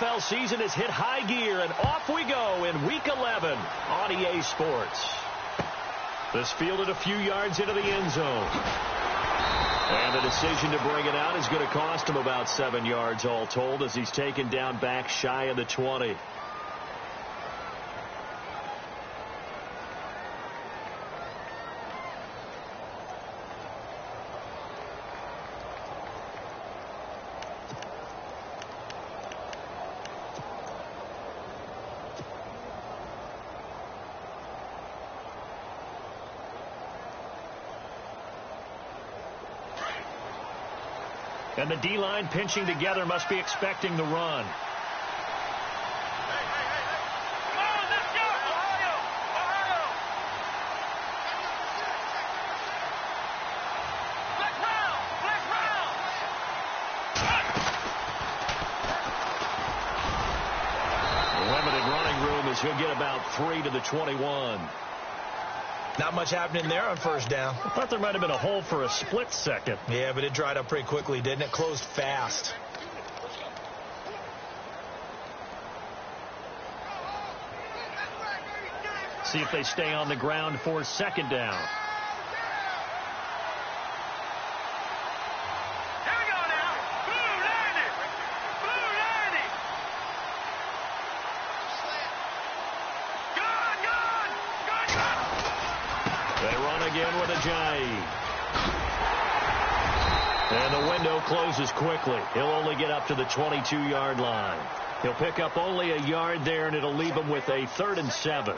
NFL season has hit high gear, and off we go in Week 11 on EA Sports. This fielded a few yards into the end zone. And the decision to bring it out is going to cost him about 7 yards all told as he's taken down back shy of the 20. And the D-line pinching together must be expecting the run. Limited running room as he'll get about 3 to the 21. Not much happening there on first down. I thought there might have been a hole for a split second. Yeah, but it dried up pretty quickly, didn't it? Closed fast. See if they stay on the ground for second down. Again with Ajayi. And the window closes quickly. He'll only get up to the 22-yard line. He'll pick up only a yard there, and it'll leave him with a 3rd and 7.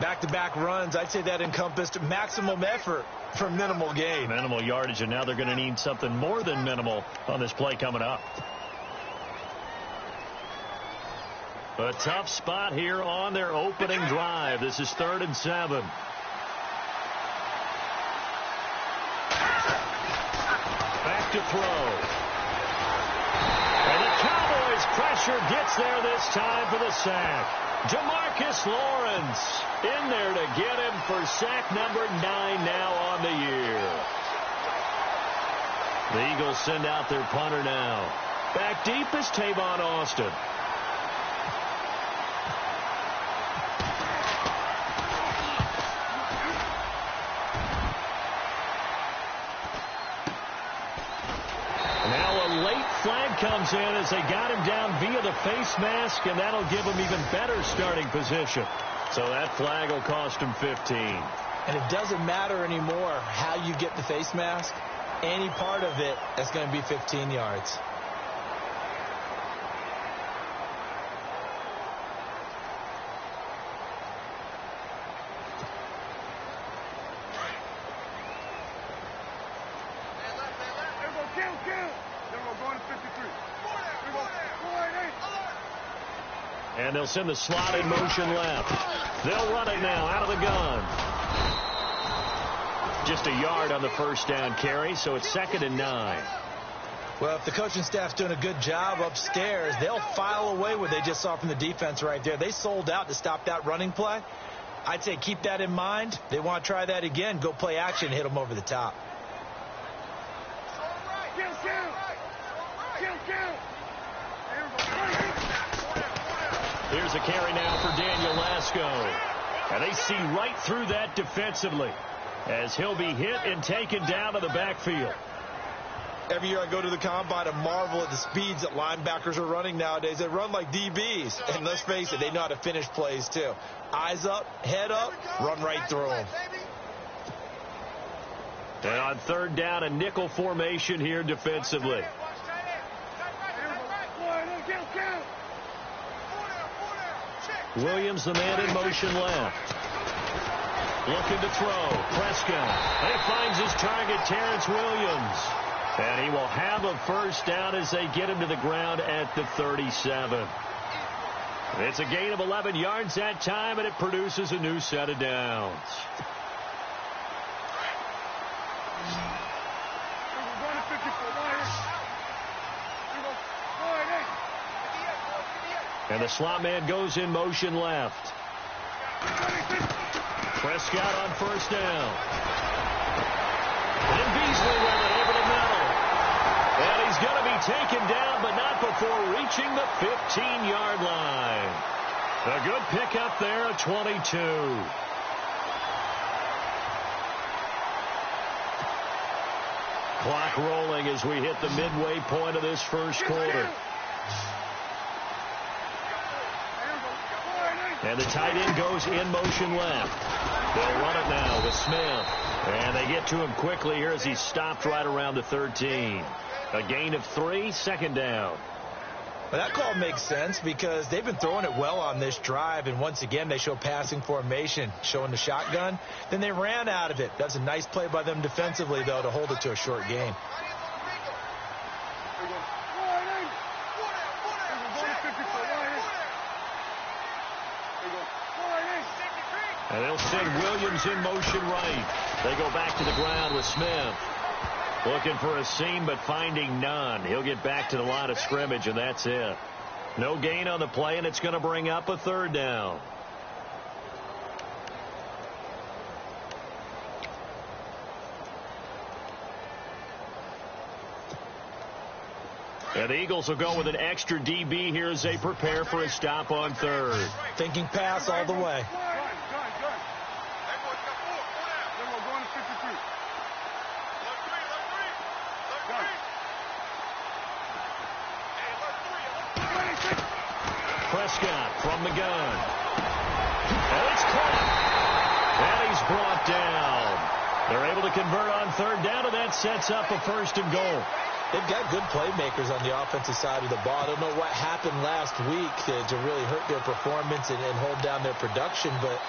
Back-to-back runs, I'd say that encompassed maximum effort for minimal gain. Minimal yardage, and now they're going to need something more than minimal on this play coming up. A tough spot here on their opening drive. This is 3rd and 7. To throw. And the Cowboys pressure gets there this time for the sack. Jamarcus Lawrence in there to get him for sack number 9 now on the year. The Eagles send out their punter now. Back deep is Tavon Austin. Flag comes in as they got him down via the face mask, and that'll give him even better starting position. So that flag will cost him 15. And it doesn't matter anymore how you get the face mask. Any part of it, that's going to be 15 yards. And they'll send the slot in motion left. They'll run it now out of the gun. Just a yard on the first down carry, so it's 2nd and 9. Well, if the coaching staff's doing a good job upstairs, they'll file away what they just saw from the defense right there. They sold out to stop that running play. I'd say keep that in mind. They want to try that again. Go play action, hit them over the top. Here's a carry now for Daniel Lasco. And they see right through that defensively as he'll be hit and taken down to the backfield. Every year I go to the combine and marvel at the speeds that linebackers are running nowadays. They run like DBs. And let's face it, they know how to finish plays too. Eyes up, head up, run right through them. And on 3rd down, a nickel formation here defensively. Williams, the man in motion left. Looking to throw. Prescott. And he finds his target, Terrence Williams. And he will have a first down as they get him to the ground at the 37. It's a gain of 11 yards that time, and it produces a new set of downs. And the slot man goes in motion left. Prescott on first down. And Beasley with it over the middle. And he's going to be taken down, but not before reaching the 15-yard line. A good pickup there at 22. Clock rolling as we hit the midway point of this first quarter. And the tight end goes in motion left. They'll run it now with Smith. And they get to him quickly here as he's stopped right around the 13. A gain of 3, second down. Well, that call makes sense because they've been throwing it well on this drive, and once again they show passing formation, showing the shotgun. Then they ran out of it. That's a nice play by them defensively, though, to hold it to a short gain. And they'll send Williams in motion right. They go back to the ground with Smith. Looking for a seam, but finding none. He'll get back to the line of scrimmage, and that's it. No gain on the play, and it's going to bring up a third down. And the Eagles will go with an extra DB here as they prepare for a stop on third. Thinking pass all the way. Prescott from the gun. And it's caught. And he's brought down. They're able to convert on third down, and that sets up a first and goal. They've got good playmakers on the offensive side of the ball. I don't know what happened last week to really hurt their performance and hold down their production, but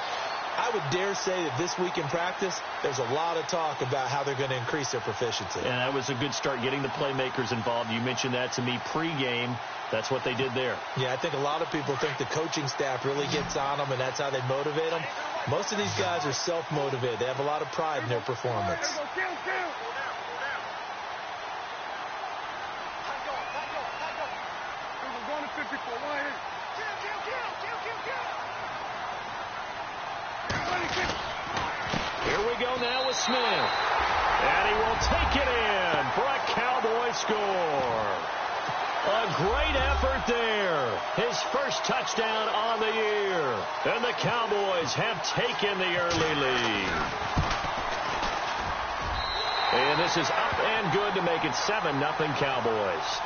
I would dare say that this week in practice, there's a lot of talk about how they're going to increase their proficiency. And that was a good start, getting the playmakers involved. You mentioned that to me pregame. That's what they did there. Yeah, I think a lot of people think the coaching staff really gets on them, and that's how they motivate them. Most of these guys are self-motivated. They have a lot of pride in their performance. Here we go now with Smith. And he will take it in for a Cowboy score. A great effort there. His first touchdown on the year. And the Cowboys have taken the early lead. And this is up and good to make it 7-0 Cowboys.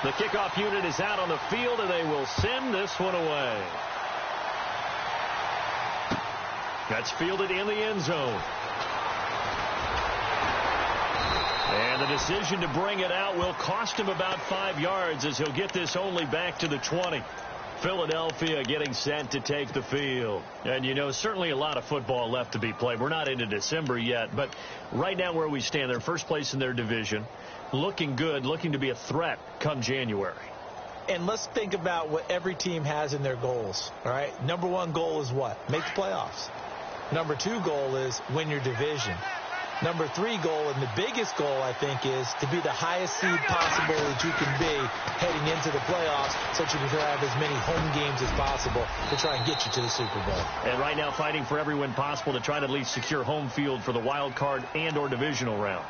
The kickoff unit is out on the field, and they will send this one away. That's fielded in the end zone. And the decision to bring it out will cost him about 5 yards as he'll get this only back to the 20. Philadelphia getting set to take the field. And, you know, certainly a lot of football left to be played. We're not into December yet, but right now where we stand, they're first place in their division. Looking good, looking to be a threat come January. And let's think about what every team has in their goals, all right? Number 1 goal is what? Make the playoffs. Number 2 goal is win your division. Number 3 goal, and the biggest goal, I think, is to be the highest seed possible that you can be heading into the playoffs so that you can have as many home games as possible to try and get you to the Super Bowl. And right now fighting for every win possible to try to at least secure home field for the wild card and or divisional round.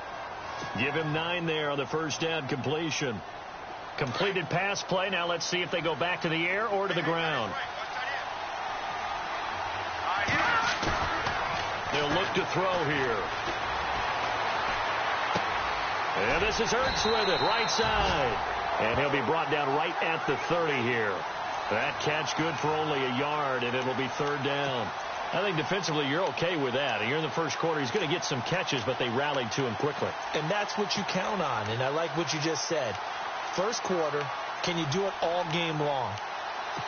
Give him 9 there on the first down completion. Completed pass play. Now let's see if they go back to the air or to the ground. They'll look to throw here. And this is Ertz with it, right side. And he'll be brought down right at the 30 here. That catch good for only a yard, and it'll be third down. I think defensively you're okay with that. You're in the first quarter. He's going to get some catches, but they rallied to him quickly. And that's what you count on, and I like what you just said. First quarter, can you do it all game long?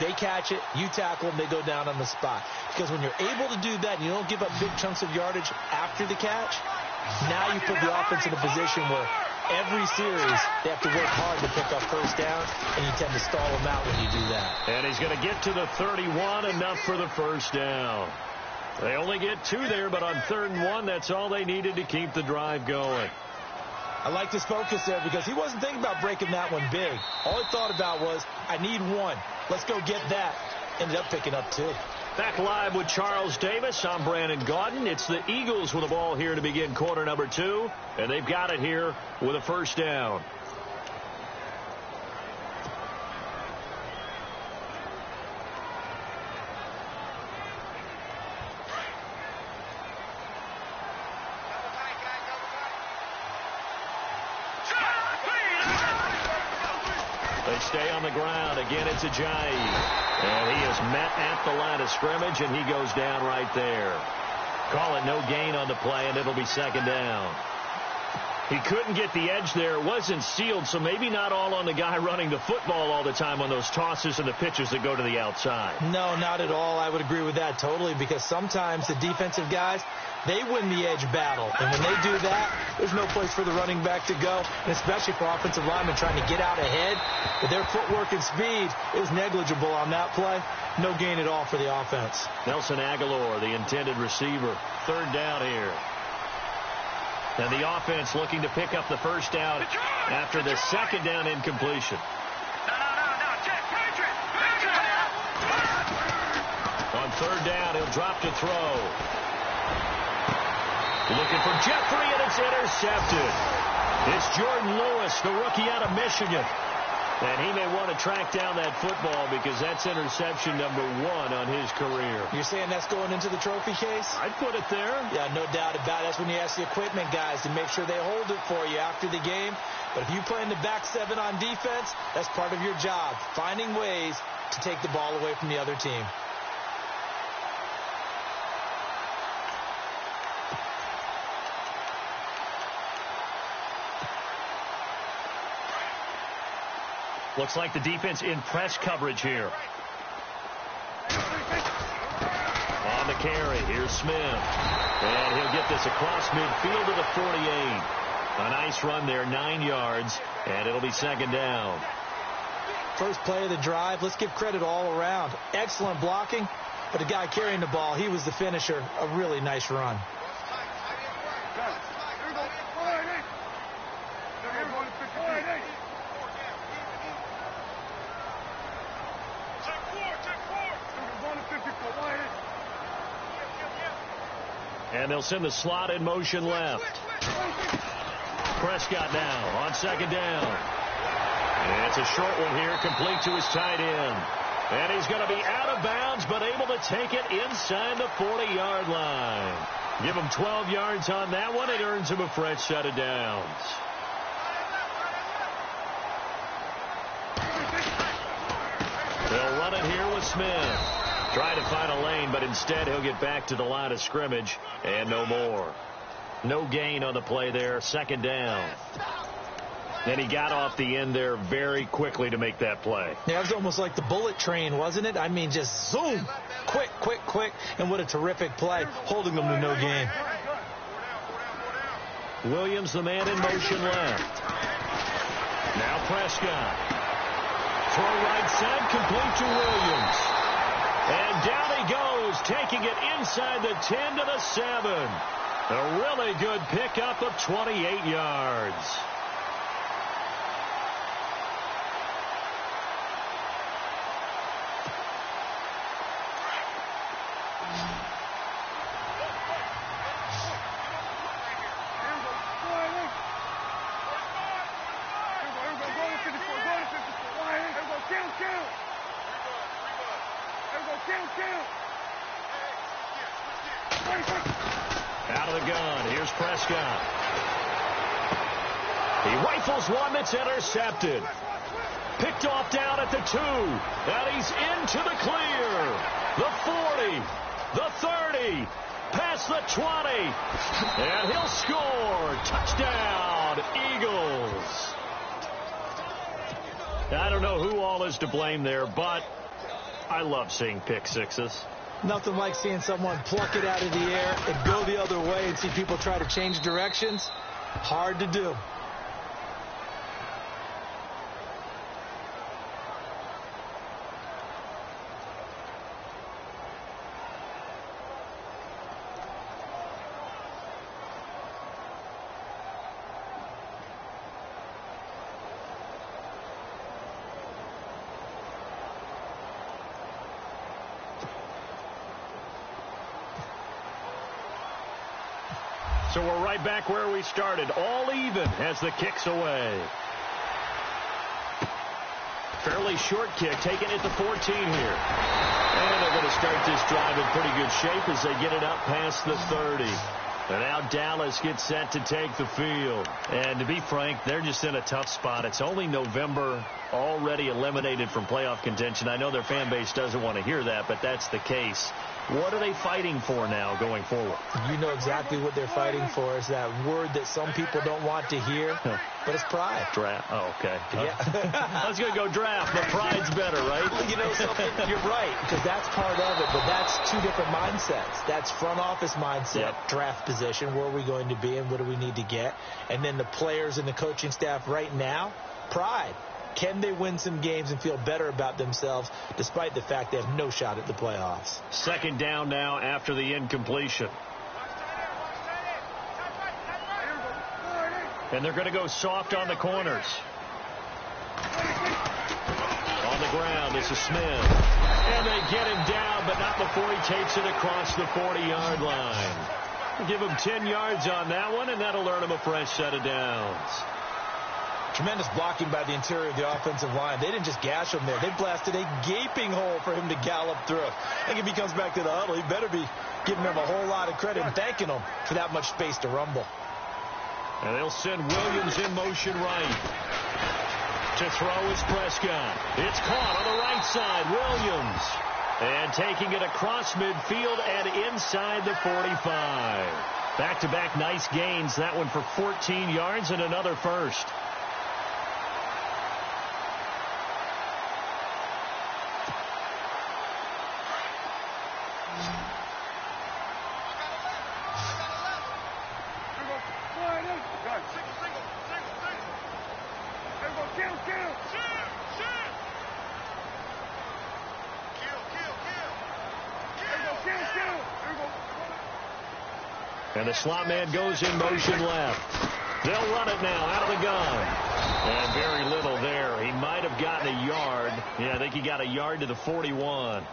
They catch it, you tackle them, they go down on the spot. Because when you're able to do that and you don't give up big chunks of yardage after the catch, now you put the offense in a position where every series they have to work hard to pick up first down, and you tend to stall them out when you do that. And he's going to get to the 31, enough for the first down. They only get 2 there, but on 3rd and 1, that's all they needed to keep the drive going. I like this focus there because he wasn't thinking about breaking that one big. All he thought about was, I need 1. Let's go get that. Ended up picking up 2. Back live with Charles Davis. I'm Brandon Gaudin. It's the Eagles with the ball here to begin quarter number 2, and they've got it here with a first down. They stay on the ground. Again, it's Ajayi. And he is met at the line of scrimmage, and he goes down right there. Call it no gain on the play, and it'll be second down. He couldn't get the edge there. It wasn't sealed, so maybe not all on the guy running the football all the time on those tosses and the pitches that go to the outside. No, not at all. I would agree with that totally, because sometimes the defensive guys, they win the edge battle. And when they do that, there's no place for the running back to go, and especially for offensive linemen trying to get out ahead. But their footwork and speed is negligible on that play. No gain at all for the offense. Nelson Aguilar, the intended receiver. Third down here. And the offense looking to pick up the first down after the second down incompletion. On third down, he'll drop to throw. Looking for Jeffrey, and it's intercepted. It's Jordan Lewis, the rookie out of Michigan. And he may want to track down that football because that's interception number 1 on his career. You're saying that's going into the trophy case? I'd put it there. Yeah, no doubt about it. That's when you ask the equipment guys to make sure they hold it for you after the game. But if you play in the back 7 on defense, that's part of your job, finding ways to take the ball away from the other team. Looks like the defense in press coverage here. On the carry, here's Smith. And he'll get this across midfield to the 48. A nice run there, 9 yards, and it'll be second down. First play of the drive, let's give credit all around. Excellent blocking, but the guy carrying the ball, he was the finisher. A really nice run. And they'll send the slot in motion left. Prescott now on second down. And it's a short one here, complete to his tight end. And he's going to be out of bounds, but able to take it inside the 40-yard line. Give him 12 yards on that one. It earns him a fresh set of downs. They'll run it here with Smith. Trying to find a lane, but instead he'll get back to the line of scrimmage and no more. No gain on the play there, second down. Then he got off the end there very quickly to make that play. Yeah, it was almost like the bullet train, wasn't it? I mean, just zoom, quick, quick, quick, and what a terrific play, holding them to no gain. Williams, the man in motion left. Now Prescott. Throw right side, complete to Williams. And down he goes, taking it inside the 10 to the 7. A really good pickup of 28 yards. Out of the gun, here's Prescott. He rifles one that's intercepted. Picked off down at the 2. And he's into the clear. The 40, the 30, past the 20. And he'll score. Touchdown, Eagles. I don't know who all is to blame there, but I love seeing pick sixes. Nothing like seeing someone pluck it out of the air and go the other way and see people try to change directions. Hard to do. So we're right back where we started, all even as the kick's away. Fairly short kick, taken at the 14 here. And they're going to start this drive in pretty good shape as they get it up past the 30. And now Dallas gets set to take the field. And to be frank, they're just in a tough spot. It's only November, already eliminated from playoff contention. I know their fan base doesn't want to hear that, but that's the case. What are they fighting for now going forward? You know exactly what they're fighting for. Is that word that some people don't want to hear, but it's pride. Draft. Oh, okay. Yeah. I was going to go draft, but pride's better, right? Well, you know something? You're right, because that's part of it, but that's two different mindsets. That's front office mindset, draft position, where are we going to be and what do we need to get? And then the players and the coaching staff right now, pride. Can they win some games and feel better about themselves despite the fact they have no shot at the playoffs? Second down now after the incompletion. And they're going to go soft on the corners. On the ground, this is Smith. And they get him down, but not before he takes it across the 40-yard line. Give him 10 yards on that one, and that'll earn him a fresh set of downs. Tremendous blocking by the interior of the offensive line. They didn't just gash him there. They blasted a gaping hole for him to gallop through. I think if he comes back to the huddle, he better be giving them a whole lot of credit and thanking them for that much space to rumble. And they'll send Williams in motion right. To throw is Prescott. It's caught on the right side. Williams. And taking it across midfield and inside the 45. Back-to-back nice gains. That one for 14 yards and another first. And the slot man goes in motion left. They'll run it now out of the gun. And very little there. He might have gotten a yard. Yeah, I think he got a yard to the 41.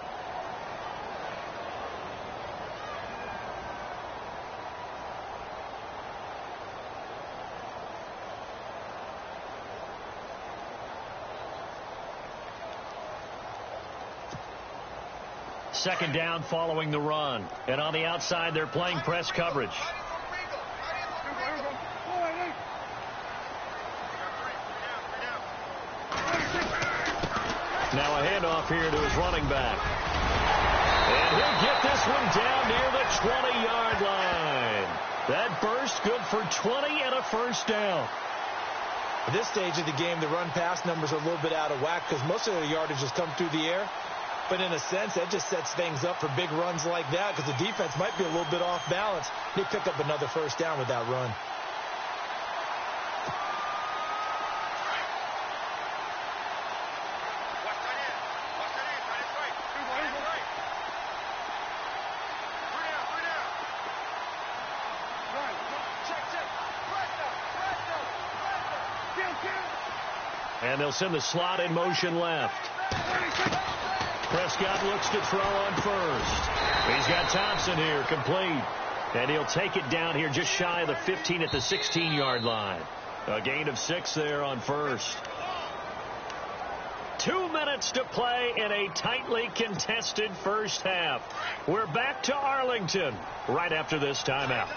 Second down following the run. And on the outside, they're playing press coverage. Now a handoff here to his running back. And he'll get this one down near the 20-yard line. That burst good for 20 and a first down. At this stage of the game, the run-pass numbers are a little bit out of whack because most of their yardage has come through the air. But in a sense, that just sets things up for big runs like that because the defense might be a little bit off balance. They pick up another first down with that run. And they'll send the slot in motion left. Prescott looks to throw on first. He's got Thompson here, complete. And he'll take it down here just shy of the 15 at the 16-yard line. A gain of 6 there on first. 2 minutes to play in a tightly contested first half. We're back to Arlington right after this timeout.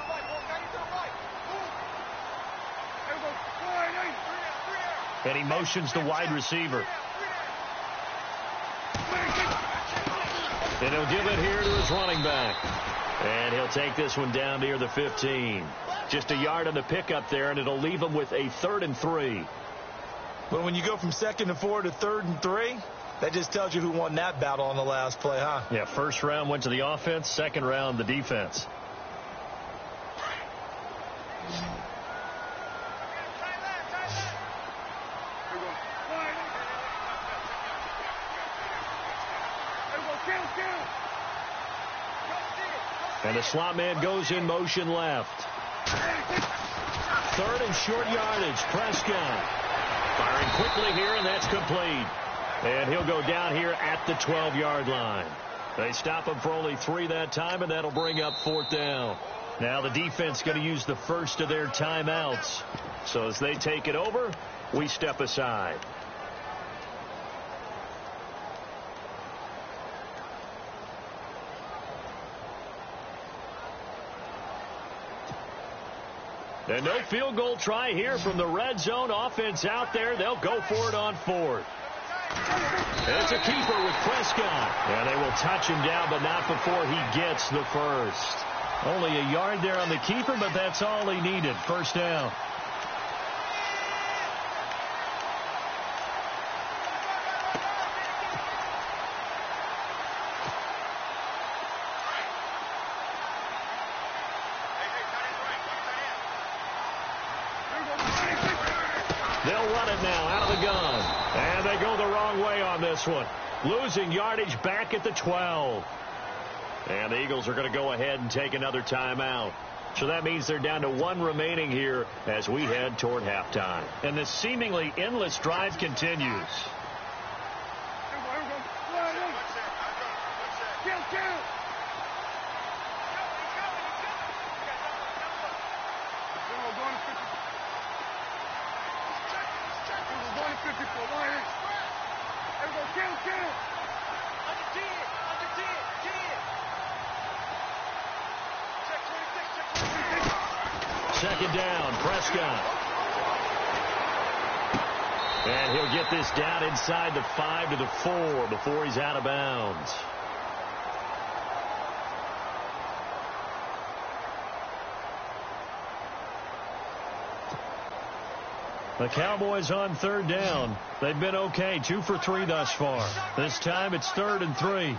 And he motions the wide receiver. And he'll give it here to his running back. And he'll take this one down near the 15. Just a yard on the pickup there, and it'll leave him with a 3rd and 3. But when you go from 2nd and 4 to 3rd and 3, that just tells you who won that battle on the last play, huh? Yeah, first round went to the offense, second round the defense. And the slot man goes in motion left. 3rd and short yardage. Prescott firing quickly here, and that's complete. And he'll go down here at the 12-yard line. They stop him for only 3 that time, and that'll bring up 4th down. Now the defense going to use the first of their timeouts. So as they take it over, we step aside. And no field goal try here from the red zone. Offense out there. They'll go for it on fourth. It's a keeper with Prescott. And they will touch him down, but not before he gets the first. Only a yard there on the keeper, but that's all he needed. First down. They'll run it now out of the gun. And they go the wrong way on this one. Losing yardage back at the 12. And the Eagles are going to go ahead and take another timeout. So that means they're down to one remaining here as we head toward halftime. And this seemingly endless drive continues. Second down, Prescott. And he'll get this down inside the 5 to the 4 before he's out of bounds. The Cowboys on third down. They've been okay, 2 for 3 thus far. This time it's 3rd and 3.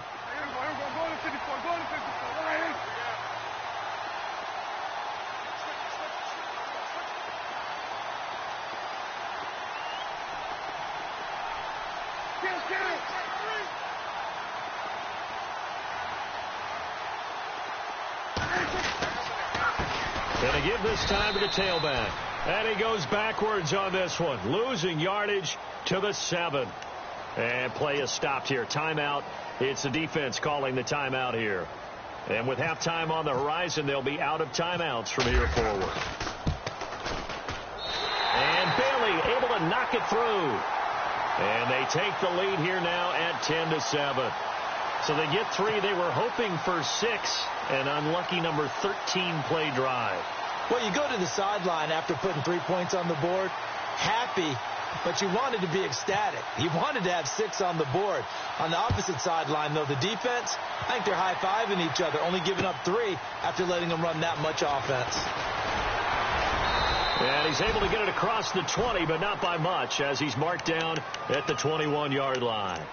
Going to give this time to the tailback. And he goes backwards on this one. Losing yardage to the 7. And play is stopped here. Timeout. It's the defense calling the timeout here. And with halftime on the horizon, they'll be out of timeouts from here forward. And Bailey able to knock it through. And they take the lead here now at 10 to 7. So they get 3. They were hoping for 6. An unlucky number 13 play drive. Well, you go to the sideline after putting 3 points on the board, happy, but you wanted to be ecstatic. You wanted to have 6 on the board. On the opposite sideline, though, the defense, I think they're high-fiving each other, only giving up 3 after letting them run that much offense. And he's able to get it across the 20, but not by much, as he's marked down at the 21-yard line.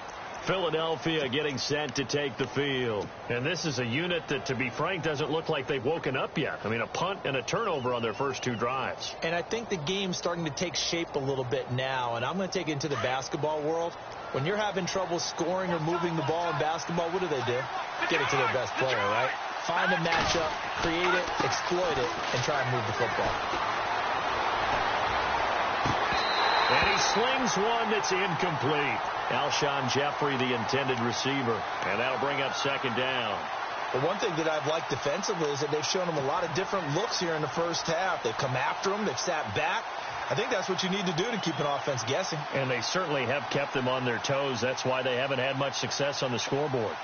Philadelphia getting set to take the field. And this is a unit that, to be frank, doesn't look like they've woken up yet. I mean, a punt and a turnover on their first 2 drives. And I think the game's starting to take shape a little bit now. And I'm going to take it into the basketball world. When you're having trouble scoring or moving the ball in basketball, what do? Get it to their best player, right? Find a matchup, create it, exploit it, and try and move the football. And he slings one that's incomplete. Alshon Jeffrey, the intended receiver. And that'll bring up second down. The one thing that I've liked defensively is that they've shown them a lot of different looks here in the first half. They've come after them. They've sat back. I think that's what you need to do to keep an offense guessing. And they certainly have kept them on their toes. That's why they haven't had much success on the scoreboard.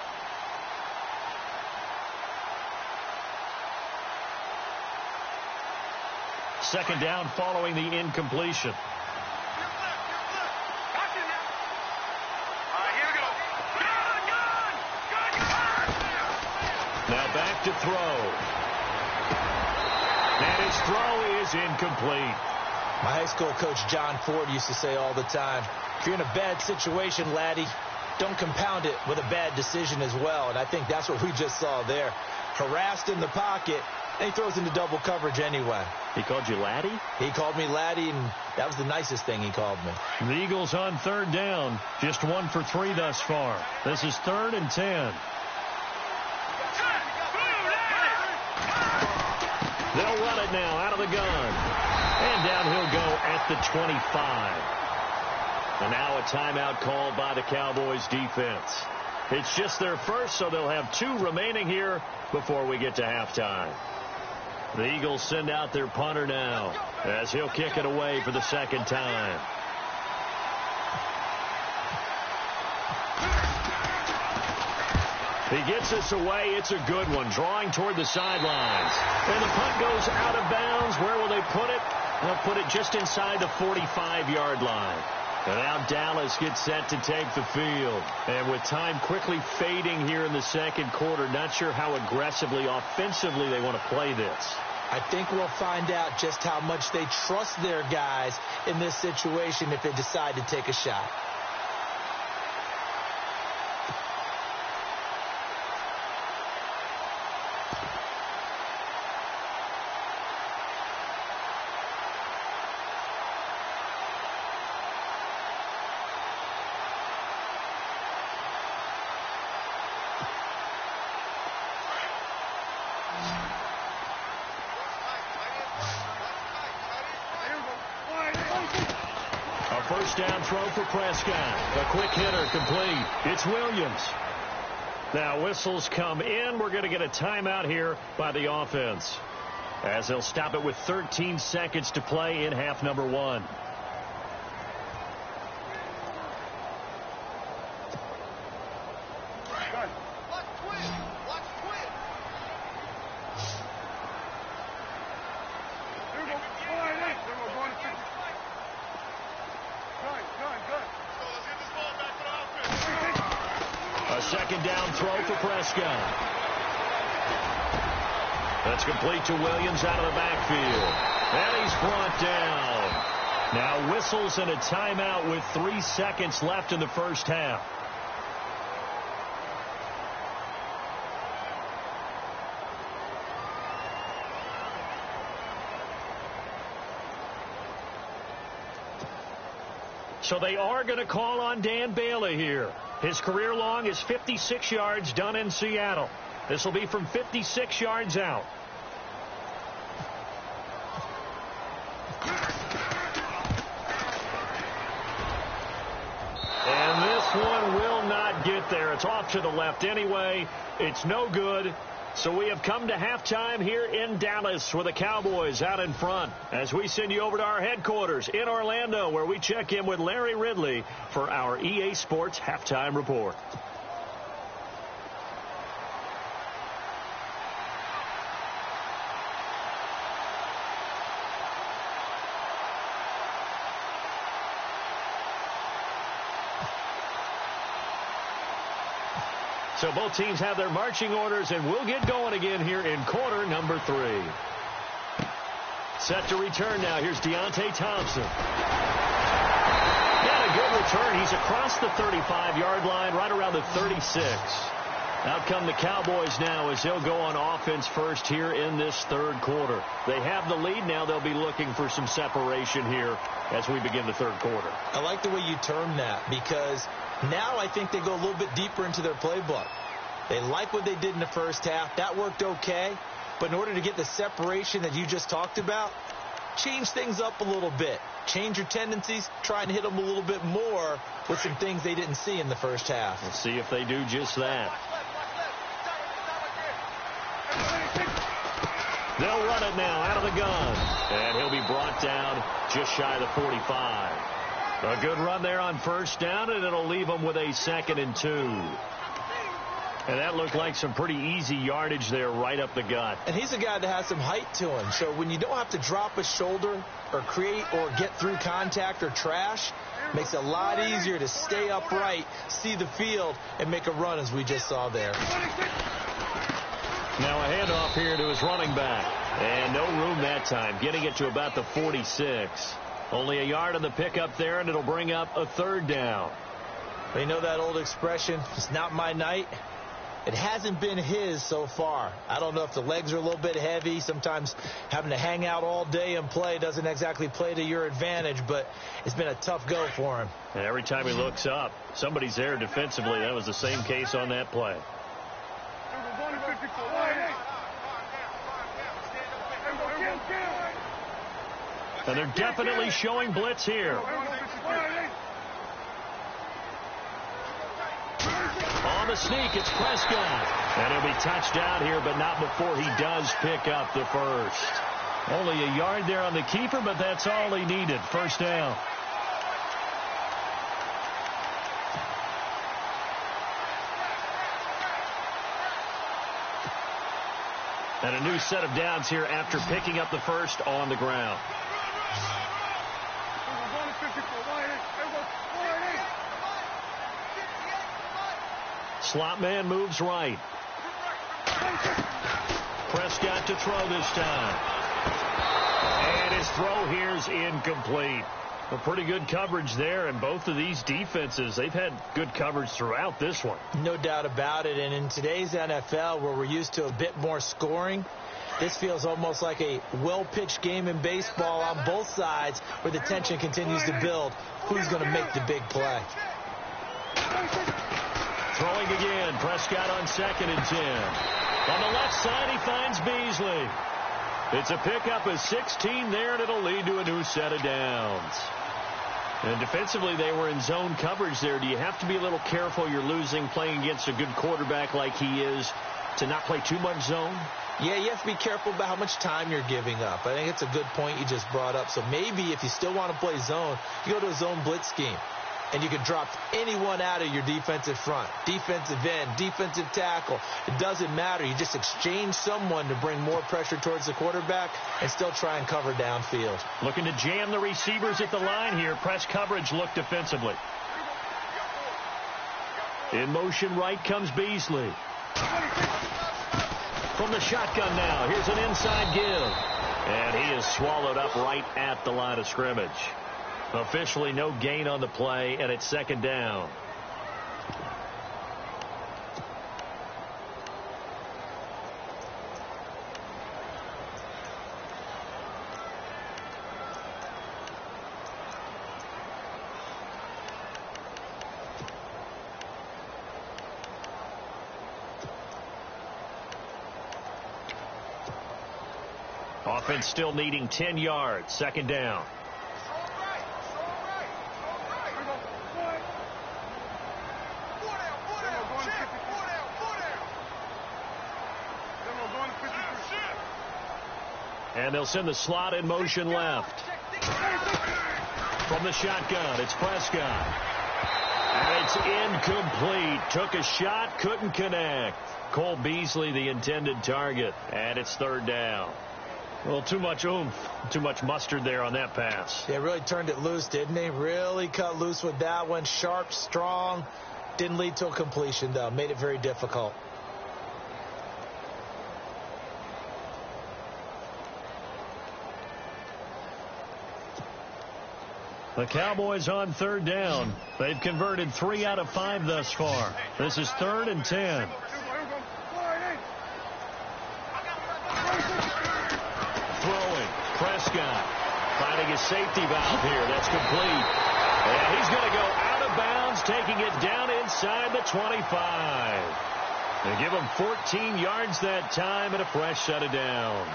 Second down following the incompletion. Now back to throw. And his throw is incomplete. My high school coach, John Ford, used to say all the time, if you're in a bad situation, laddie, don't compound it with a bad decision as well. And I think that's what we just saw there. Harassed in the pocket, and he throws into double coverage anyway. He called you laddie? He called me laddie, and that was the nicest thing he called me. The Eagles on third down. Just 1 for 3 thus far. This is 3rd and 10. They'll run it now out of the gun. And down he'll go at the 25. And now a timeout called by the Cowboys defense. It's just their first, so they'll have 2 remaining here before we get to halftime. The Eagles send out their punter now as he'll kick it away for the second time. He gets this away. It's a good one, drawing toward the sidelines. And the punt goes out of bounds. Where will they put it? They'll put it just inside the 45-yard line. And now Dallas gets set to take the field. And with time quickly fading here in the second quarter, not sure how aggressively, offensively they want to play this. I think we'll find out just how much they trust their guys in this situation if they decide to take a shot. First down throw for Prescott. A quick hitter complete. It's Williams. Now whistles come in. We're going to get a timeout here by the offense, as they'll stop it with 13 seconds to play in half number one. Second down throw for Prescott. That's complete to Williams out of the backfield. And he's brought down. Now whistles and a timeout with 3 seconds left in the first half. So they are going to call on Dan Bailey here. His career long is 56 yards done in Seattle. This will be from 56 yards out. And this one will not get there. It's off to the left anyway. It's no good. So we have come to halftime here in Dallas with the Cowboys out in front, as we send you over to our headquarters in Orlando, where we check in with Larry Ridley for our EA Sports Halftime Report. So both teams have their marching orders, and we'll get going again here in quarter number 3. Set to return now. Here's Deontay Thompson. Got a good return. He's across the 35-yard line, right around the 36. Out come the Cowboys now as they'll go on offense first here in this third quarter. They have the lead now. They'll be looking for some separation here as we begin the third quarter. I like the way you term that, because now I think they go a little bit deeper into their playbook. They like what they did in the first half. That worked okay. But in order to get the separation that you just talked about, change things up a little bit. Change your tendencies. Try and hit them a little bit more with some things they didn't see in the first half. We'll see if they do just that. They'll run it now out of the gun. And he'll be brought down just shy of the 45. A good run there on first down, and it'll leave them with a 2nd and 2. And that looked like some pretty easy yardage there right up the gut. And he's a guy that has some height to him. So when you don't have to drop a shoulder or create or get through contact or trash, makes it a lot easier to stay upright, see the field, and make a run as we just saw there. Now a handoff here to his running back. And no room that time, getting it to about the 46. Only a yard on the pickup there, and it'll bring up a 3rd down. You know that old expression, it's not my night? It hasn't been his so far. I don't know if the legs are a little bit heavy. Sometimes having to hang out all day and play doesn't exactly play to your advantage, but it's been a tough go for him. And every time he looks up, somebody's there defensively. That was the same case on that play. And they're definitely showing blitz here. On the sneak. It's Prescott. And he'll be touched down here, but not before he does pick up the first. Only a yard there on the keeper, but that's all he needed. First down. And a new set of downs here after picking up the first on the ground. Slot man moves right. Prescott to throw this time. And his throw here's incomplete. A pretty good coverage there, and both of these defenses, they've had good coverage throughout this one. No doubt about it, and in today's NFL, where we're used to a bit more scoring, this feels almost like a well-pitched game in baseball on both sides where the tension continues to build. Who's going to make the big play? Throwing again, Prescott on 2nd and 10. On the left side, he finds Beasley. It's a pickup of 16 there, and it'll lead to a new set of downs. And defensively, they were in zone coverage there. Do you have to be a little careful you're losing playing against a good quarterback like he is to not play too much zone? Yeah, you have to be careful about how much time you're giving up. I think it's a good point you just brought up. So maybe if you still want to play zone, you go to a zone blitz scheme. And you can drop anyone out of your defensive front, defensive end, defensive tackle. It doesn't matter. You just exchange someone to bring more pressure towards the quarterback and still try and cover downfield. Looking to jam the receivers at the line here. Press coverage look defensively. In motion right comes Beasley. From the shotgun now. Here's an inside give. And he is swallowed up right at the line of scrimmage. Officially no gain on the play, and it's 2nd down. Offense still needing 10 yards. 2nd down. And they'll send the slot in motion left. From the shotgun, it's Prescott. And it's incomplete. Took a shot, couldn't connect. Cole Beasley, the intended target. And it's 3rd down. Well, too much oomph, too much mustard there on that pass. Yeah, really turned it loose, didn't he? Really cut loose with that one. Sharp, strong. Didn't lead to a completion, though. Made it very difficult. The Cowboys on 3rd down. They've converted 3 out of 5 thus far. This is 3rd and 10. Throwing. Prescott finding a safety valve here. That's complete. And he's going to go out of bounds, taking it down inside the 25. They give him 14 yards that time and a fresh set of downs.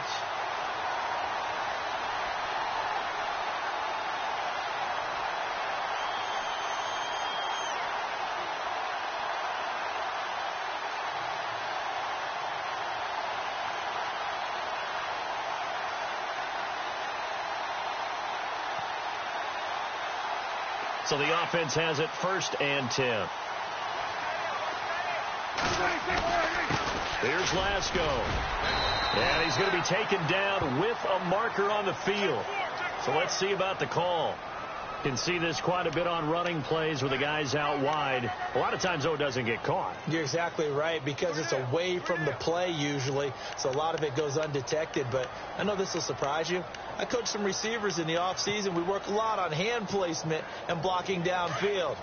So the offense has it 1st and 10. Here's Lasco. And he's going to be taken down with a marker on the field. So let's see about the call. Can see this quite a bit on running plays with the guys out wide. A lot of times, though, it doesn't get caught. You're exactly right, because it's away from the play usually, so a lot of it goes undetected. But I know this will surprise you. I coach some receivers in the offseason. We work a lot on hand placement and blocking downfield.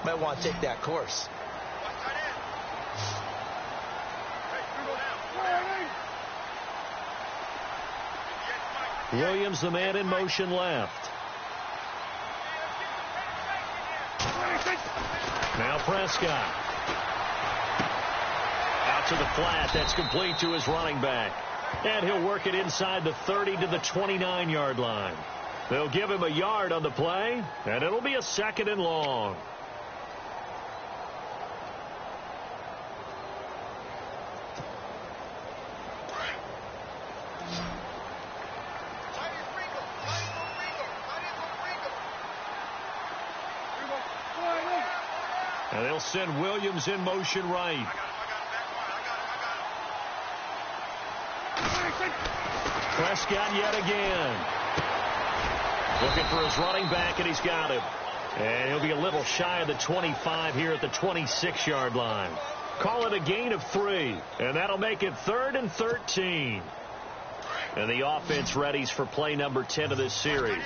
Might want to take that course. Williams, the man in motion left. Now Prescott. Out to the flat. That's complete to his running back. And he'll work it inside the 30 to the 29-yard line. They'll give him a yard on the play, and it'll be a 2nd and long. And they'll send Williams in motion right. Prescott yet again. Looking for his running back, and he's got him. And he'll be a little shy of the 25 here at the 26-yard line. Call it a gain of 3, and that'll make it 3rd and 13. And the offense readies for play number 10 of this series.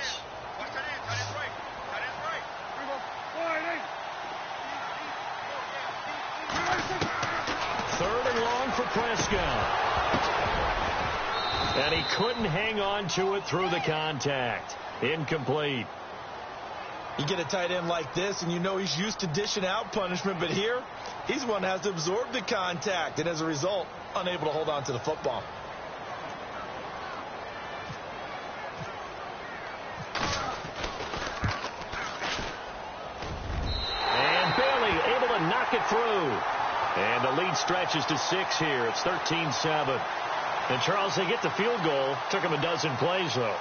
3rd and long for Prescott. And he couldn't hang on to it through the contact. Incomplete. You get a tight end like this, and you know he's used to dishing out punishment, but here, he's one that has to absorb the contact, and as a result, unable to hold on to the football. And Bailey able to knock it through. And the lead stretches to 6 here. It's 13-7. And, Charles, they get the field goal. Took him a dozen plays, though.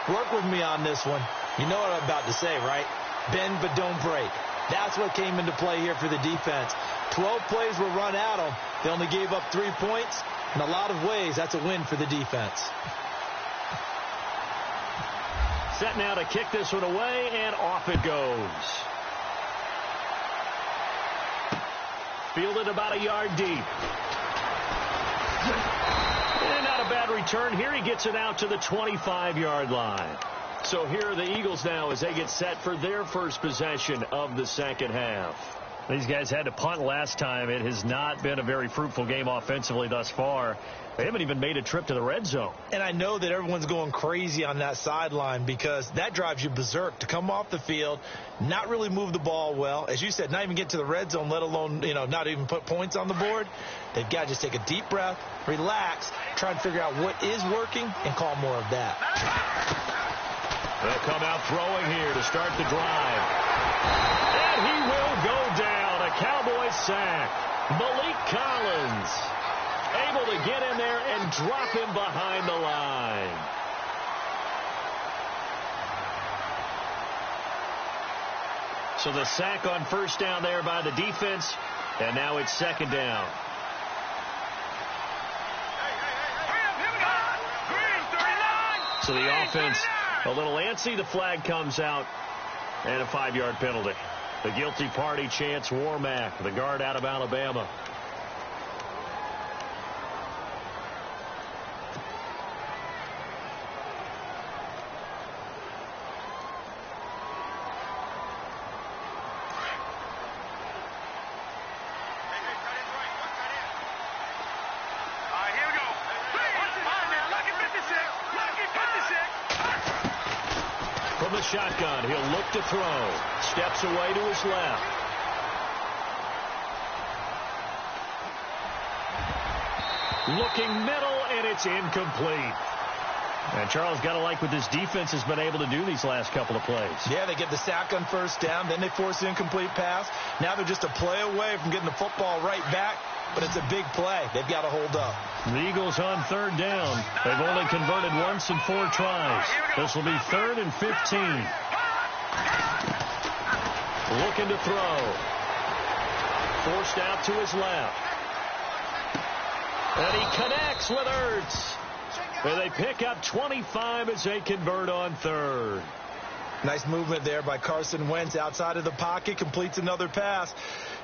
Work with me on this one. You know what I'm about to say, right? Bend but don't break. That's what came into play here for the defense. 12 plays were run at them. They only gave up 3 points. In a lot of ways, that's a win for the defense. Set now to kick this one away, and off it goes. Fielded about a yard deep. And not a bad return here. He gets it out to the 25-yard line. So here are the Eagles now as they get set for their first possession of the second half. These guys had to punt last time. It has not been a very fruitful game offensively thus far. They haven't even made a trip to the red zone. And I know that everyone's going crazy on that sideline because that drives you berserk to come off the field, not really move the ball well. As you said, not even get to the red zone, let alone, not even put points on the board. They've got to just take a deep breath, relax, try and figure out what is working, and call more of that. They'll come out throwing here to start the drive. And he will go down. A Cowboy sack. Malik Collins able to get in there and drop him behind the line. So the sack on first down there by the defense. And now it's second down. So the offense a little antsy. The flag comes out, and a 5-yard penalty. The guilty party, Chance Warmack, the guard out of Alabama. Shotgun. He'll look to throw. Steps away to his left. Looking middle, and it's incomplete. And Charles, got to like what this defense has been able to do these last couple of plays. Yeah, they get the sack on first down. Then they force the incomplete pass. Now they're just a play away from getting the football right back. But it's a big play. They've got to hold up. The Eagles on third down. They've only converted once in 4 tries. This will be 3rd and 15. Looking to throw. Forced out to his left. And he connects with Ertz. And they pick up 25 as they convert on 3rd. Nice movement there by Carson Wentz outside of the pocket. Completes another pass.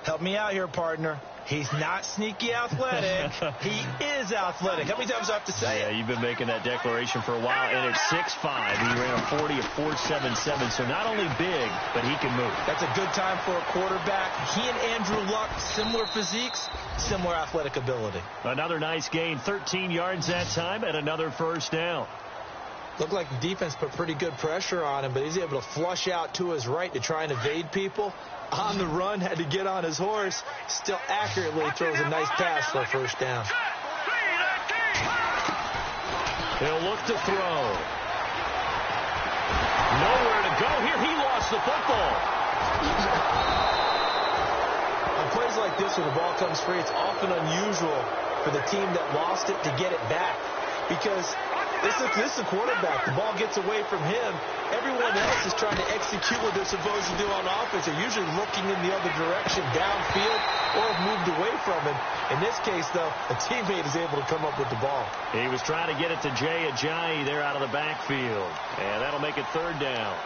Help me out here, partner. He's not sneaky athletic. He is athletic. How many times do I have to say it? Yeah, you've been making that declaration for a while, and it's 6'5". He ran a 40 of 4.77, so not only big, but he can move. That's a good time for a quarterback. He and Andrew Luck, similar physiques, similar athletic ability. Another nice gain, 13 yards that time, and another first down. Looked like the defense put pretty good pressure on him, but he's able to flush out to his right to try and evade people. On the run, had to get on his horse. Still accurately throws a nice pass for a first down. He'll look to throw. Nowhere to go here. He lost the football. On plays like this, when the ball comes free, it's often unusual for the team that lost it to get it back. Because This is a quarterback. The ball gets away from him. Everyone else is trying to execute what they're supposed to do on offense. They're usually looking in the other direction, downfield, or have moved away from him. In this case, though, a teammate is able to come up with the ball. He was trying to get it to Jay Ajayi there out of the backfield. And that'll make it third down.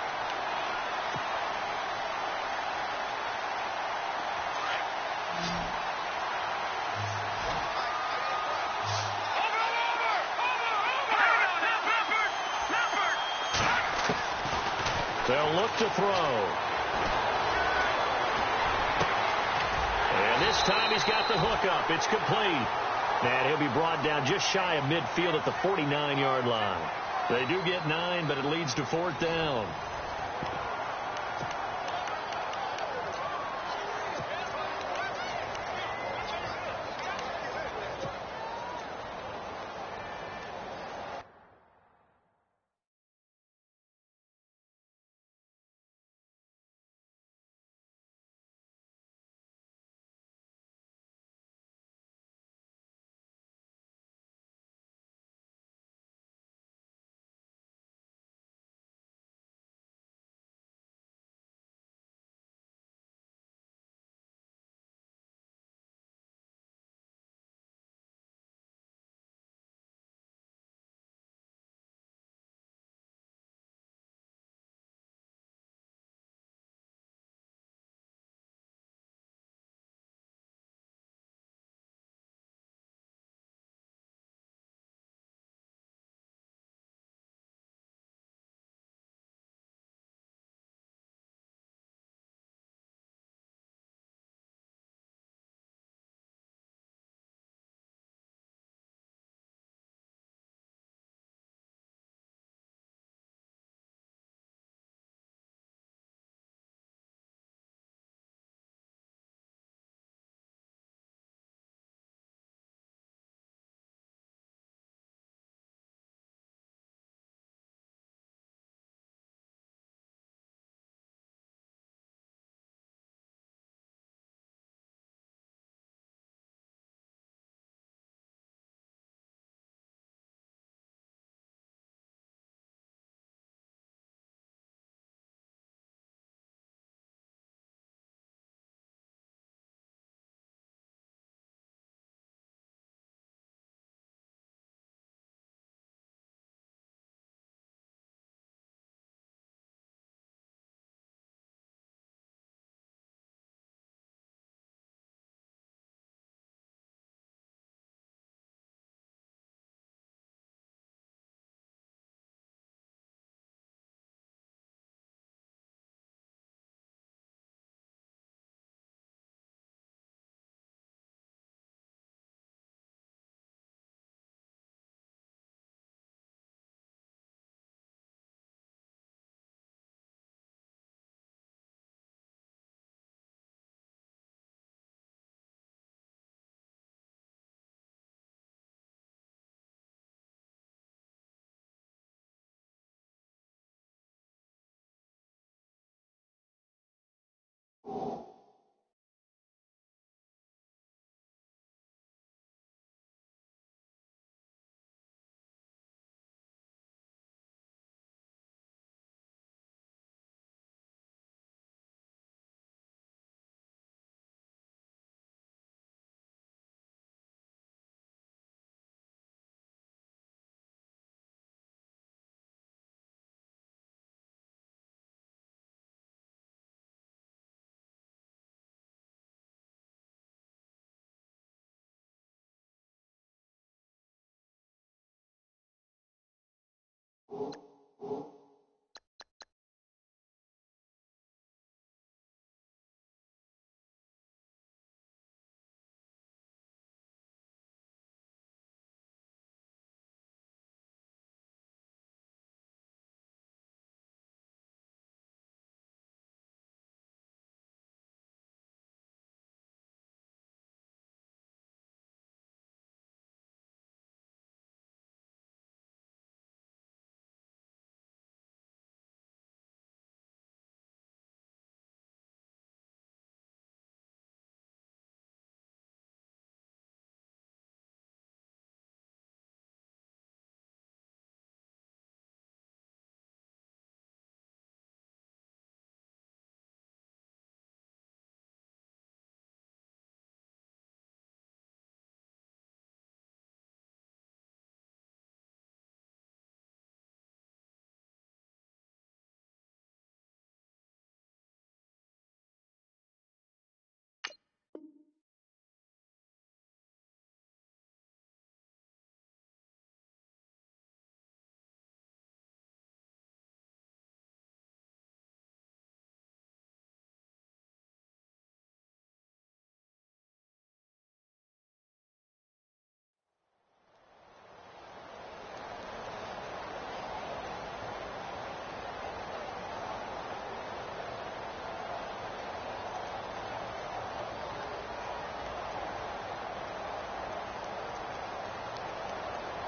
They'll look to throw. And this time he's got the hook up. It's complete. And he'll be brought down just shy of midfield at the 49-yard line. They do get 9, but it leads to fourth down.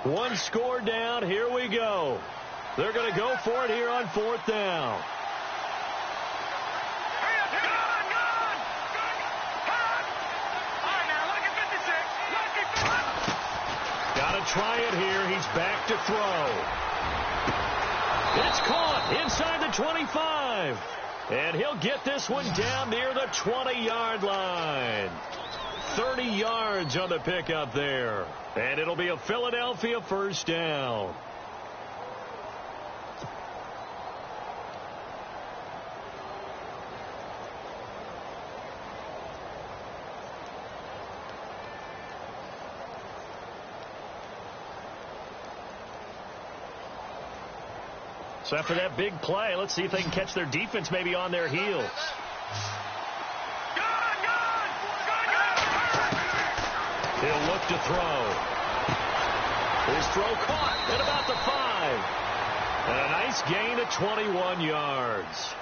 One score down. Here we go. They're going to go for it here on 4th down. Got to try it here. He's back to throw. It's caught inside the 25. And he'll get this one down near the 20-yard line. 30 yards on the pickup there. And it'll be a Philadelphia first down. So after that big play, let's see if they can catch their defense maybe on their heels. He'll look to throw. His throw caught at about the 5. And a nice gain of 21 yards.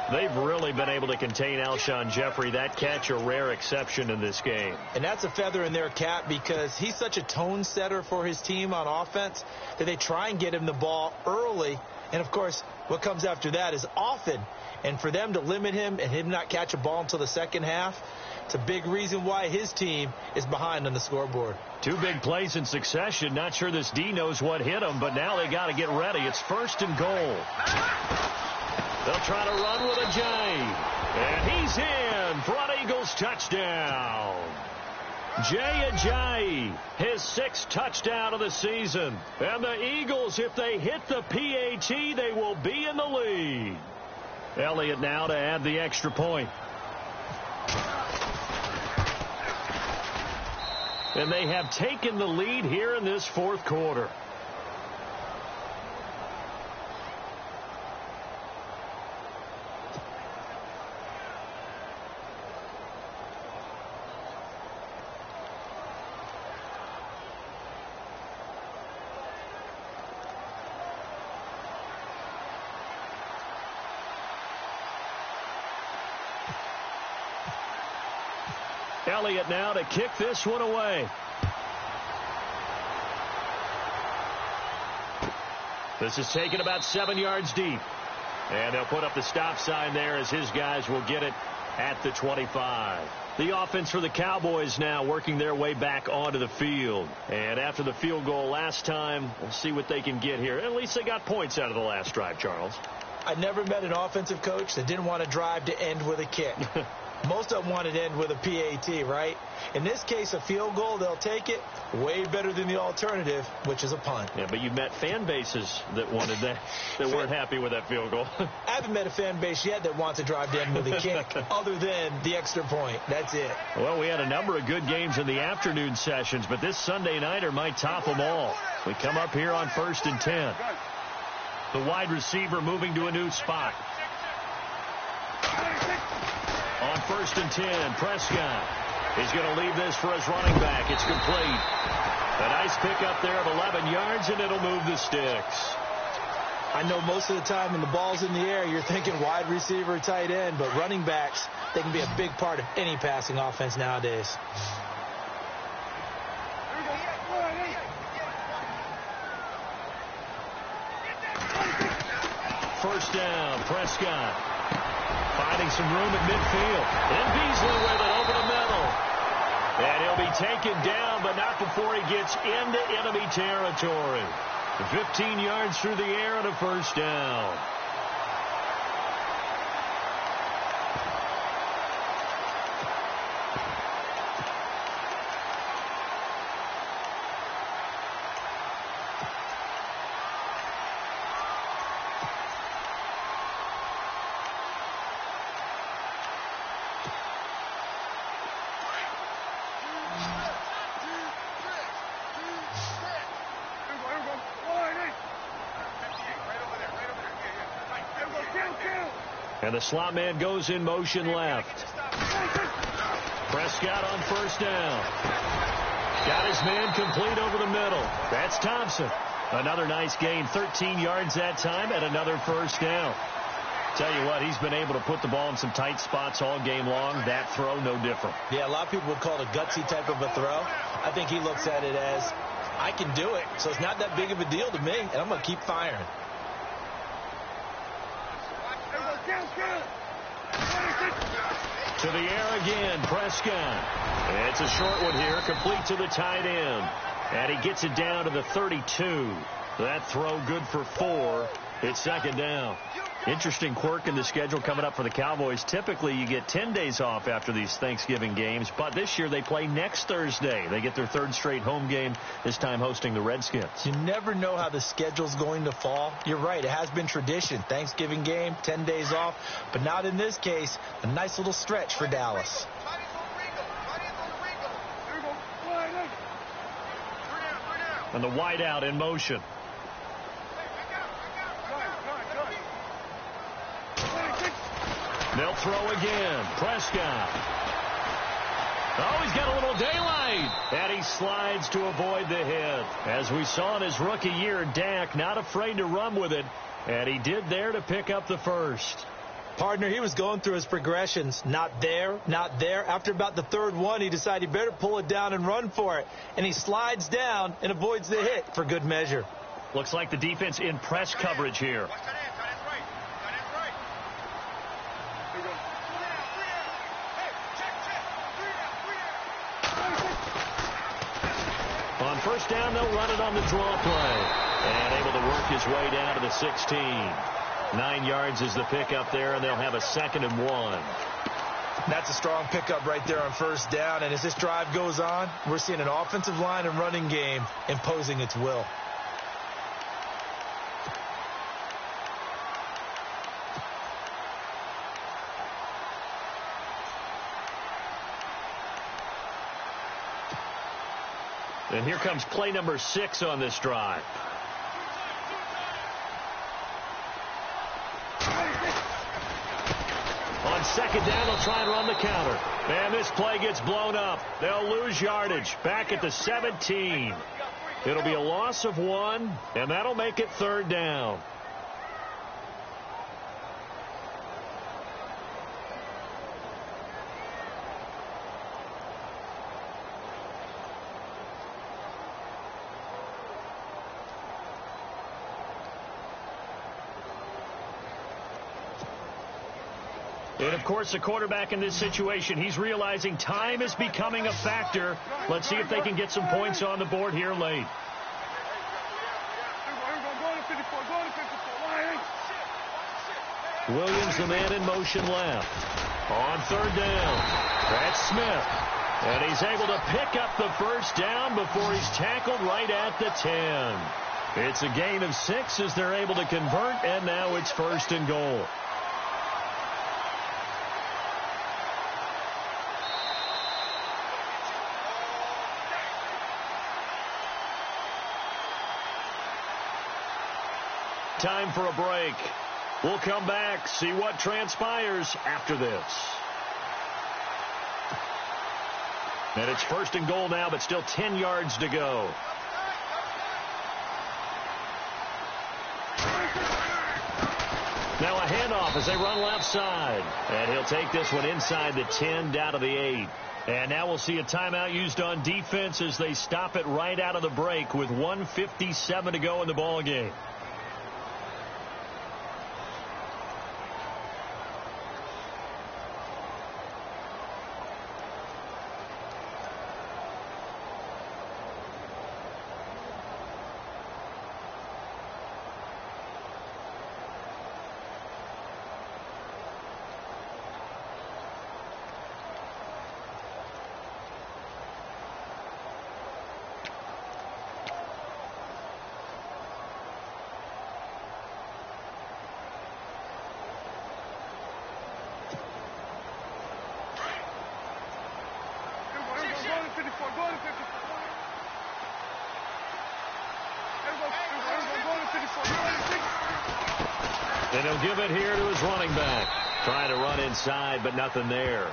They've really been able to contain Alshon Jeffrey. That catch a rare exception in this game. And that's a feather in their cap because he's such a tone setter for his team on offense that they try and get him the ball early. And, of course, what comes after that is often. And for them to limit him and him not catch a ball until the second half, it's a big reason why his team is behind on the scoreboard. 2 big plays in succession. Not sure this D knows what hit him, but now they got to get ready. It's 1st and goal. They'll try to run with Ajayi. And he's in for an Eagles touchdown. Jay Ajayi, his 6th touchdown of the season. And the Eagles, if they hit the PAT, they will be in the lead. Elliott now to add the extra point. And they have taken the lead here in this 4th quarter. Elliott now to kick this one away. This is taken about 7 yards deep. And they'll put up the stop sign there as his guys will get it at the 25. The offense for the Cowboys now working their way back onto the field. And after the field goal last time, we'll see what they can get here. At least they got points out of the last drive, Charles. I never met an offensive coach that didn't want to drive to end with a kick. Most of them wanted to end with a PAT, right? In this case, a field goal, they'll take it. Way better than the alternative, which is a punt. Yeah, but you met fan bases that wanted that, that weren't happy with that field goal. I haven't met a fan base yet that wants to drive to end with a kick other than the extra point. That's it. Well, we had a number of good games in the afternoon sessions, but this Sunday nighter might top them all. We come up here on 1st and 10. The wide receiver moving to a new spot. On 1st and 10, Prescott is going to leave this for his running back. It's complete. A nice pickup there of 11 yards, and it'll move the sticks. I know most of the time when the ball's in the air, you're thinking wide receiver, tight end, but running backs, they can be a big part of any passing offense nowadays. First down, Prescott. Finding some room at midfield. And Beasley with it over the middle. And he'll be taken down, but not before he gets into enemy territory. 15 yards through the air and a first down. And the slot man goes in motion left. Prescott on first down. Got his man complete over the middle. That's Thompson. Another nice gain, 13 yards that time, and another first down. Tell you what, he's been able to put the ball in some tight spots all game long. That throw, no different. Yeah, a lot of people would call it a gutsy type of a throw. I think he looks at it as I can do it, so it's not that big of a deal to me, and I'm going to keep firing. To the air again, Prescott. It's a short one here, complete to the tight end. And he gets it down to the 32. That throw good for 4. It's second down. Interesting quirk in the schedule coming up for the Cowboys. Typically, you get 10 days off after these Thanksgiving games, but this year they play next Thursday. They get their third straight home game, this time hosting the Redskins. You never know how the schedule's going to fall. You're right, it has been tradition. Thanksgiving game, 10 days off, but not in this case. A nice little stretch for Dallas. And the wideout in motion. They'll throw again. Prescott. Oh, he's got a little daylight. And he slides to avoid the hit. As we saw in his rookie year, Dak not afraid to run with it. And he did there to pick up the first. Partner, he was going through his progressions. Not there, not there. After about the third one, he decided he better pull it down and run for it. And he slides down and avoids the hit for good measure. Looks like the defense in press coverage here. On first down, they'll run it on the draw play. And able to work his way down to the 16. 9 yards is the pickup there, and they'll have a 2nd and 1. That's a strong pickup right there on first down. And as this drive goes on, we're seeing an offensive line and running game imposing its will. And here comes play number 6 on this drive. On second down, they'll try and run the counter. And this play gets blown up. They'll lose yardage back at the 17. It'll be a loss of 1, and that'll make it 3rd down. And, of course, the quarterback in this situation, he's realizing time is becoming a factor. Let's see if they can get some points on the board here late. Williams, the man in motion left. On 3rd down, that's Smith. And he's able to pick up the first down before he's tackled right at the 10. It's a gain of 6 as they're able to convert, and now it's 1st and goal. Time for a break. We'll come back, see what transpires after this. And it's 1st and goal now, but still 10 yards to go. Now a handoff as they run left side. And he'll take this one inside the 10 down to the 8. And now we'll see a timeout used on defense as they stop it right out of the break with 1:57 to go in the ball game. And he'll give it here to his running back. Trying to run inside, but nothing there.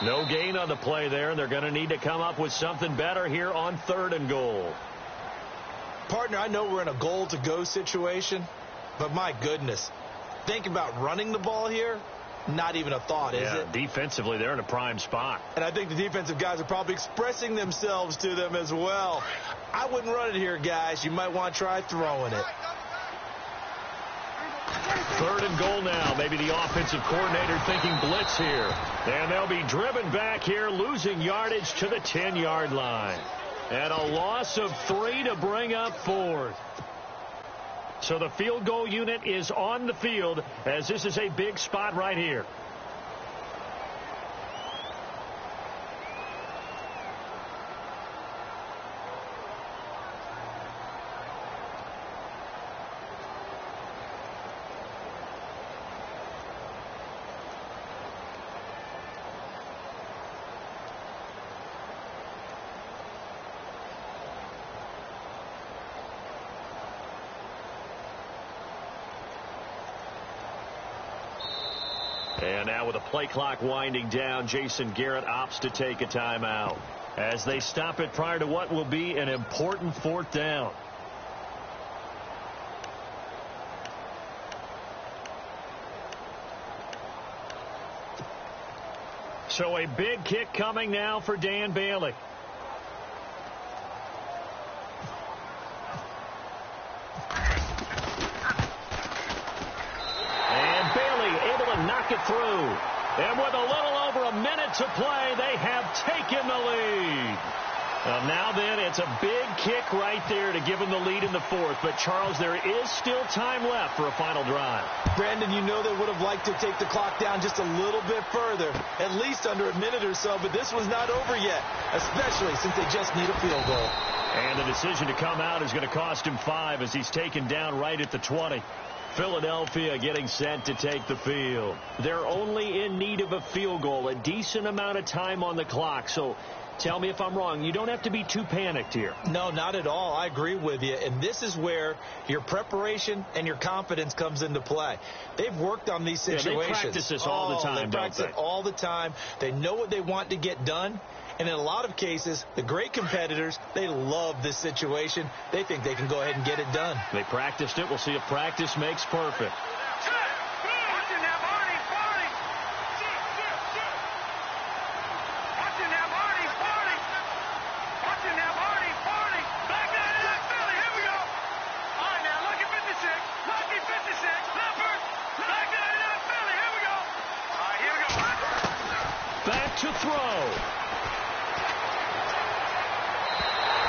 No gain on the play there, and they're going to need to come up with something better here on 3rd and goal. Partner, I know we're in a goal-to-go situation, but my goodness, think about running the ball here. Not even a thought, is it? Defensively, they're in a prime spot. And I think the defensive guys are probably expressing themselves to them as well. I wouldn't run it here, guys. You might want to try throwing it. 3rd and goal now. Maybe the offensive coordinator thinking blitz here. And they'll be driven back here, losing yardage to the 10-yard line. And a loss of 3 to bring up 4th. So the field goal unit is on the field as this is a big spot right here. And now with the play clock winding down, Jason Garrett opts to take a timeout as they stop it prior to what will be an important 4th down. So a big kick coming now for Dan Bailey. It through. And with a little over a minute to play, they have taken the lead. Now then, it's a big kick right there to give them the lead in the 4th. But, Charles, there is still time left for a final drive. Brandon, you know they would have liked to take the clock down just a little bit further, at least under a minute or so. But this was not over yet, especially since they just need a field goal. And the decision to come out is going to cost him 5 as he's taken down right at the 20. Philadelphia getting set to take the field. They're only in need of a field goal, a decent amount of time on the clock. So tell me if I'm wrong. You don't have to be too panicked here. No, not at all. I agree with you. And this is where your preparation and your confidence comes into play. They've worked on these situations. Yeah, they practice this all the time, They practice it all the time. They know what they want to get done. And in a lot of cases, the great competitors, they love this situation. They think they can go ahead and get it done. They practiced it. We'll see if practice makes perfect. Back to throw.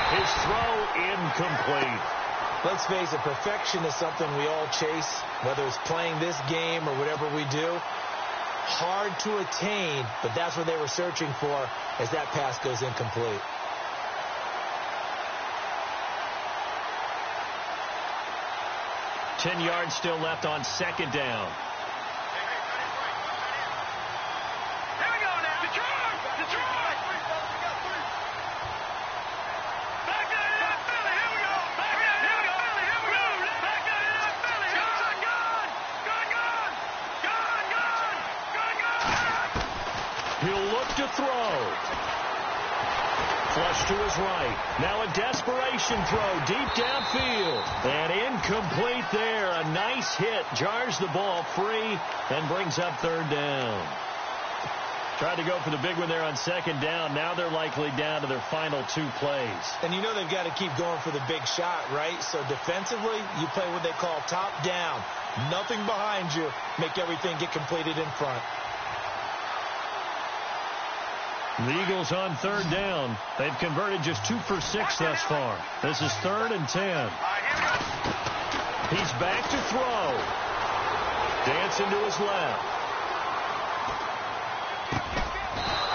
His throw incomplete. Let's face it, perfection is something we all chase, whether it's playing this game or whatever we do. Hard to attain, but that's what they were searching for as that pass goes incomplete. Ten yards still left on 2nd down. Throw. Flush to his right. Now a desperation throw deep downfield. And incomplete there. A nice hit. Jars the ball free and brings up 3rd down. Tried to go for the big one there on 2nd down. Now they're likely down to their final 2 plays. And you know they've got to keep going for the big shot, right? So defensively, you play what they call top down. Nothing behind you. Make everything get completed in front. The Eagles on 3rd down. They've converted just 2 for 6 thus far. This is 3rd and 10. He's back to throw. Dancing to his left.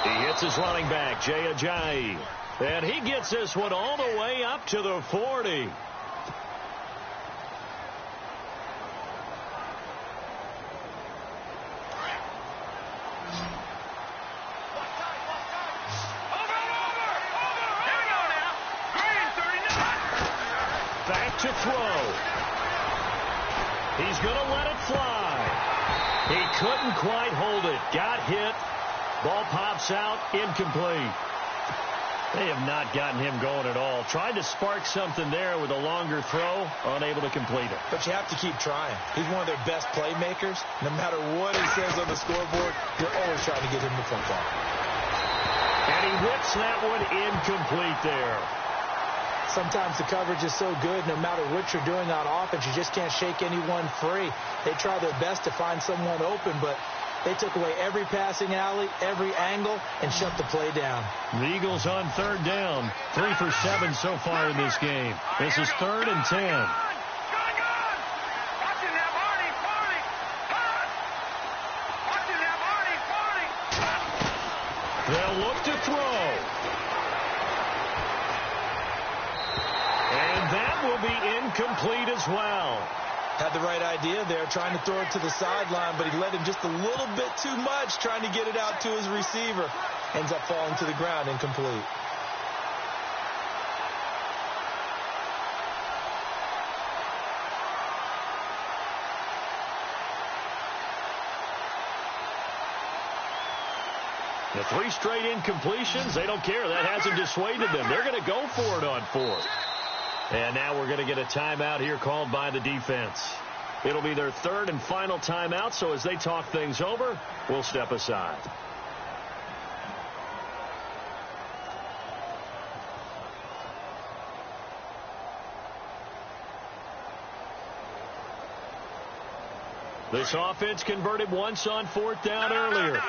He hits his running back, Jay Ajayi. And he gets this one all the way up to the 40. To throw. He's going to let it fly. He couldn't quite hold it. Got hit. Ball pops out. Incomplete. They have not gotten him going at all. Tried to spark something there with a longer throw, unable to complete it. But you have to keep trying. He's one of their best playmakers. No matter what he says on the scoreboard, you're always trying to get him the football. And he whips that one incomplete there. Sometimes the coverage is so good, no matter what you're doing on offense, you just can't shake anyone free. They try their best to find someone open, but they took away every passing alley, every angle, and shut the play down. The Eagles on third down. 3 for 7 so far in this game. This is 3rd and 10. They'll look to throw. And that will be incomplete as well. Had the right idea there, trying to throw it to the sideline, but he let him just a little bit too much, trying to get it out to his receiver. Ends up falling to the ground, incomplete. The 3 straight incompletions, they don't care. That hasn't dissuaded them. They're going to go for it on 4th. And now we're going to get a timeout here called by the defense. It'll be their 3rd and final timeout, so as they talk things over, we'll step aside. This offense converted once on 4th down earlier.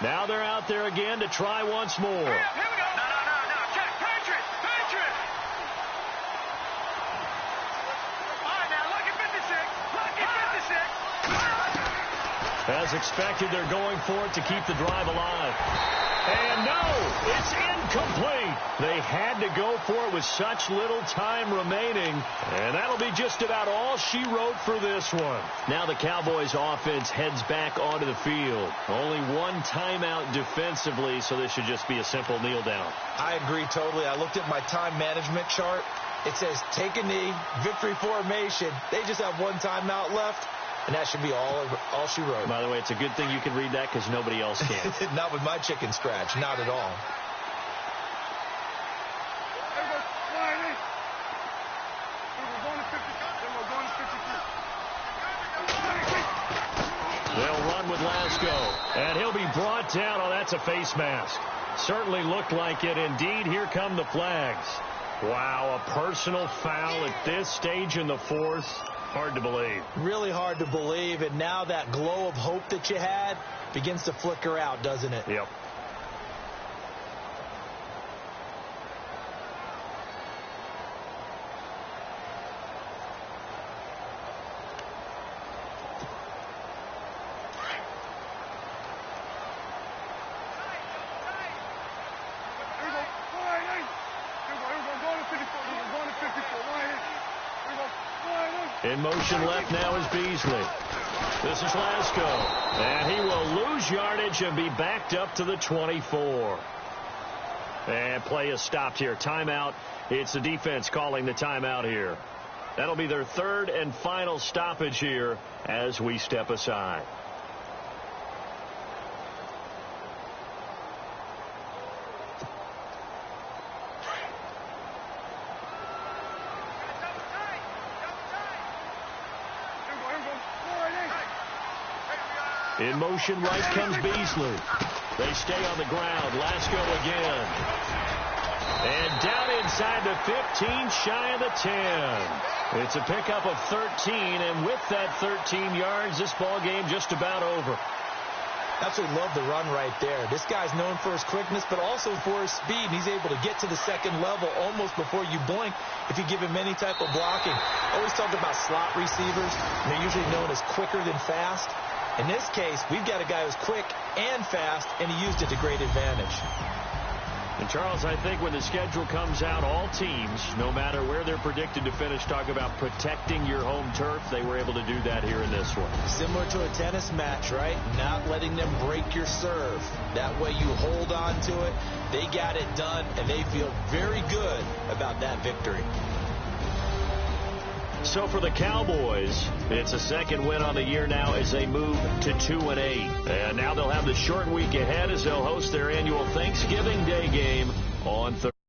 Now they're out there again to try once more. As expected, they're going for it to keep the drive alive. And no, it's incomplete. They had to go for it with such little time remaining. And that'll be just about all she wrote for this one. Now the Cowboys offense heads back onto the field. Only one timeout defensively, so this should just be a simple kneel down. I agree totally. I looked at my time management chart. It says take a knee, victory formation. They just have one timeout left. And that should be all she wrote. By the way, it's a good thing you can read that because nobody else can. Not with my chicken scratch. Not at all. They'll run with Lasco. And he'll be brought down. Oh, that's a face mask. Certainly looked like it. Indeed, here come the flags. Wow, a personal foul at this stage in the 4th. Hard to believe. Really hard to believe, and now that glow of hope that you had begins to flicker out, doesn't it? Yep. In motion left now is Beasley. This is Lasco. And he will lose yardage and be backed up to the 24. And play is stopped here. Timeout. It's the defense calling the timeout here. That'll be their 3rd and final stoppage here as we step aside. In motion right comes Beasley. They stay on the ground. Lasco again. And down inside the 15, shy of the 10. It's a pickup of 13, and with that 13 yards, this ball game just about over. Absolutely love the run right there. This guy's known for his quickness, but also for his speed. And he's able to get to the second level almost before you blink if you give him any type of blocking. I always talk about slot receivers, and they're usually known as quicker than fast. In this case, we've got a guy who's quick and fast, and he used it to great advantage. And, Charles, I think when the schedule comes out, all teams, no matter where they're predicted to finish, talk about protecting your home turf. They were able to do that here in this one. Similar to a tennis match, right? Not letting them break your serve. That way you hold on to it. They got it done, and they feel very good about that victory. So for the Cowboys, it's a 2nd win on the year now as they move to 2-8. And now they'll have the short week ahead as they'll host their annual Thanksgiving Day game on third.